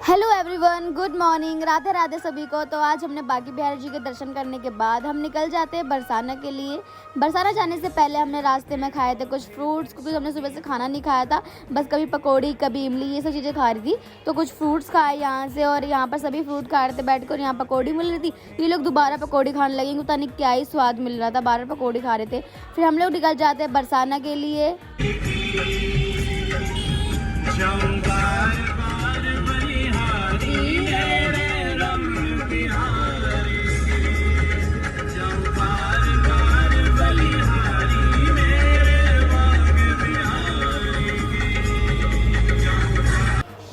Hello everyone, good morning, Radhe Radhe सभी को। तो आज हमने बांके बिहारी जी के दर्शन करने के बाद हम निकल जाते हैं बरसाना के लिए। बरसाना जाने से पहले हमने रास्ते में खाए थे कुछ फ्रूट्स, क्योंकि हमने सुबह से खाना नहीं खाया था, बस कभी पकौड़ी कभी इमली ये सब चीज़ें खा रही थी। तो कुछ फ्रूट्स खाए यहाँ से, और यहाँ पर सभी फ्रूट खा रहे थे बैठ कर। यहाँ पकौड़ी मिल रही थी, ये लोग दोबारा पकौड़ी खाने लगे, पता नहीं क्या ही स्वाद मिल रहा था, बार बार पकौड़ी खा रहे थे। फिर हम लोग निकल जाते हैं बरसाना के लिए।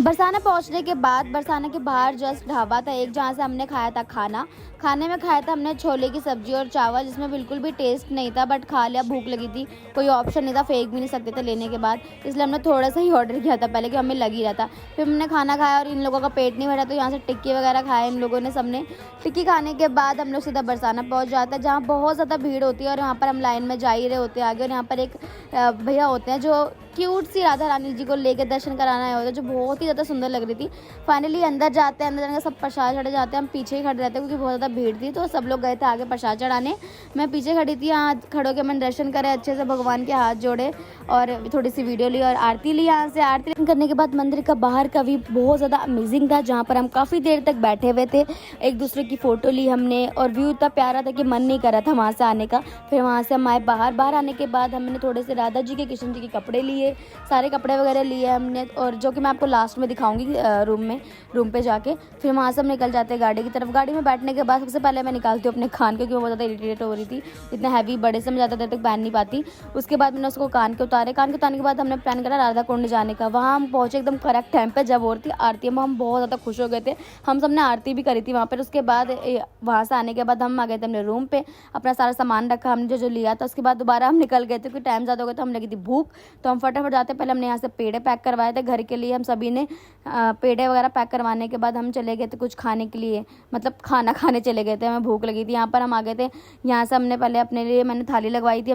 बरसाना पहुंचने के बाद बरसाना के बाहर जस्ट ढाबा था एक, जहां से हमने खाया था खाना। खाने में खाया था हमने छोले की सब्जी और चावल, जिसमें बिल्कुल भी टेस्ट नहीं था, बट खा लिया, भूख लगी थी, कोई ऑप्शन नहीं था, फेंक भी नहीं सकते थे लेने के बाद, इसलिए हमने थोड़ा सा ही ऑर्डर किया था पहले, कि हमें लग ही रहा था। फिर हमने खाना खाया और इन लोगों का पेट नहीं भरा, तो यहाँ से टिक्की वगैरह खाए इन लोगों ने सबने। टिक्की खाने के बाद हम लोग सीधा बरसाना पहुँच जाते हैं, जहाँ बहुत ज़्यादा भीड़ होती है, और यहाँ पर हम लाइन में जा ही रहे होते हैं आगे, और यहाँ पर एक भैया होते हैं जो क्यूट सी राधा रानी जी को लेकर दर्शन कराना आए होते हैं, जो बहुत ही ज़्यादा सुंदर लग रही थी। फाइनली अंदर जाते हैं, अंदर जाने का सब प्रसाद चढ़े जाते हैं, हम पीछे ही खड़े रहते हैं, क्योंकि बहुत ज़्यादा भीड़ थी, तो सब लोग गए थे आगे प्रसाद चढ़ाने। मैं पीछे खड़ी थी, यहाँ खड़ो के मैंने दर्शन करे अच्छे से, भगवान के हाथ जोड़े और थोड़ी सी वीडियो ली और आरती ली। यहाँ से आरती करने के बाद मंदिर का बाहर का भी बहुत ज़्यादा अमेजिंग था, जहाँ पर हम काफ़ी देर तक बैठे हुए थे, एक दूसरे की फ़ोटो ली हमने, और व्यू इतना प्यारा था कि मन नहीं कर रहा था वहाँ से आने का। फिर वहाँ से हम आए बाहर आने के बाद हमने थोड़े से राधा जी के, कृष्ण जी के कपड़े लिए, सारे कपड़े वगैरह लिए हमने, और जो कि मैं आपको लास्ट में दिखाऊंगी रूम पे जाके। फिर वहाँ से हम निकल जाते हैं गाड़ी की तरफ। गाड़ी में बैठने के बाद सबसे पहले मैं निकालती हूँ अपने कान, क्योंकि वो बहुत ज़्यादा इरिटेट हो रही थी, इतना हैवी बड़े से मैं ज़्यादा देर तक पहन नहीं पाती। उसके बाद मैंने उसको कान के उतारे के बाद हमने प्लान करा राधा कुंड जाने का। वहाँ हम पहुँचे एकदम करेक्ट टाइम पर, जब हो रही थी आरती में। हम बहुत ज़्यादा खुश हो गए थे, हम सब ने आरती भी करी थी वहाँ पर। उसके बाद वहाँ से आने के बाद हम आ गए थे अपने रूम पे, अपना सारा सामान रखा हमने जो लिया था। उसके बाद दोबारा हम निकल गए थे, क्योंकि टाइम ज़्यादा हो गया, तो हम लगी थी भूख, तो हम फटाफट जाते। पहले हमने यहाँ से पेड़े पैक करवाए थे घर के लिए, हम सभी ने पेड़े वगैरह पैक करवाने के बाद हम चले गए थे कुछ खाने के लिए, मतलब खाना खाने चले गए थे, हमें भूख लगी थी। यहाँ पर हम आ गए थे, यहाँ से हमने पहले अपने लिए मैंने थाली लगवाई थी,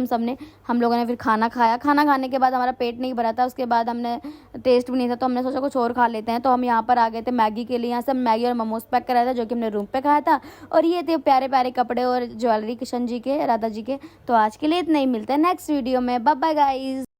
हम लोगों ने फिर खाना खाया। खाना खाने के बाद हमारा पेट नहीं भरा था, उसके बाद हमने टेस्ट भी नहीं था, तो हमने सोचा कुछ और खा लेते हैं। तो हम यहाँ पर आ गए थे मैगी के लिए। यहाँ से मैगी और मोमोज पैक कराया था, जो कि हमने रूम पे खाया था। और ये थे प्यारे प्यारे कपड़े और ज्वेलरी कृष्ण जी के, राधा जी के। तो आज के लिए इतना ही, मिलते हैं नेक्स्ट वीडियो में। Bye bye guys.